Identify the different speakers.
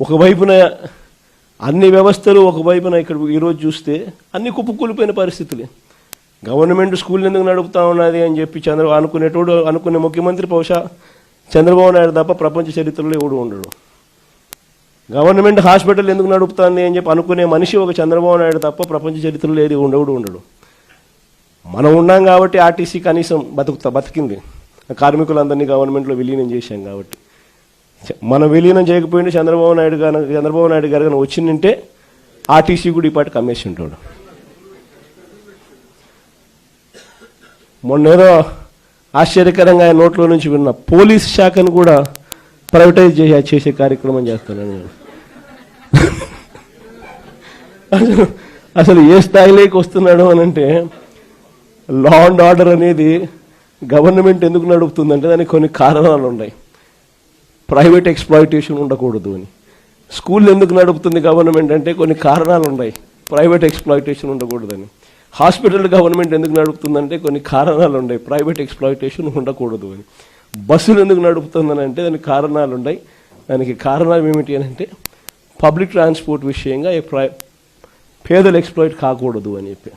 Speaker 1: ఒకవైపున అన్ని వ్యవస్థలు ఒకవైపున ఇక్కడ ఈరోజు చూస్తే అన్ని కుప్పకూలిపోయిన పరిస్థితులు. గవర్నమెంట్ స్కూల్ ఎందుకు నడుపుతా ఉన్నది అని చెప్పి అనుకునే ముఖ్యమంత్రి బహుశా చంద్రబాబు నాయుడు తప్ప ప్రపంచ చరిత్రలో ఎవడు ఉండడు. గవర్నమెంట్ హాస్పిటల్ ఎందుకు నడుపుతుంది అని చెప్పి అనుకునే మనిషి ఒక చంద్రబాబు నాయుడు తప్ప ప్రపంచ చరిత్రలో ఏది ఉండడు. మనం ఉన్నాం కాబట్టి ఆర్టీసీ కనీసం బతికింది. కార్మికులందరినీ గవర్నమెంట్లో విలీనం చేశాం కాబట్టి. మనం విలీనం చేయకపోయింటే చంద్రబాబు నాయుడు గారు కానీ వచ్చిందంటే ఆర్టీసీ కూడా ఈ పాటికి అమ్మేసి ఉంటాడు. మొన్నేదో ఆశ్చర్యకరంగా ఆయన నోట్లో నుంచి విన్న పోలీస్ శాఖను కూడా ప్రైవేటైజ్ చేసే కార్యక్రమం చేస్తున్నాను నేను. అసలు ఏ స్థాయిలోకి వస్తున్నాడు అని అంటే, లా అండ్ ఆర్డర్ అనేది గవర్నమెంట్ ఎందుకు నడుపుతుందంటే దానికి కొన్ని కారణాలు ఉన్నాయి. ప్రైవేట్ ఎక్స్ప్లాయిటేషన్ ఉండకూడదు అని. స్కూల్ ఎందుకు నడుపుతుంది గవర్నమెంట్ అంటే కొన్ని కారణాలు ఉన్నాయి, ప్రైవేట్ ఎక్స్ప్లాయిటేషన్ ఉండకూడదని. హాస్పిటల్ గవర్నమెంట్ ఎందుకు నడుపుతుందంటే కొన్ని కారణాలు ఉన్నాయి, ప్రైవేట్ ఎక్స్ప్లాయిటేషన్ ఉండకూడదు అని. బస్సులు ఎందుకు నడుపుతుందని అంటే దానికి కారణాలు ఉన్నాయి. దానికి కారణాలు ఏమిటి అని అంటే పబ్లిక్ ట్రాన్స్పోర్ట్ విషయంగా పేదలు ఎక్స్ప్లాయిట్ కాకూడదు అని చెప్పి.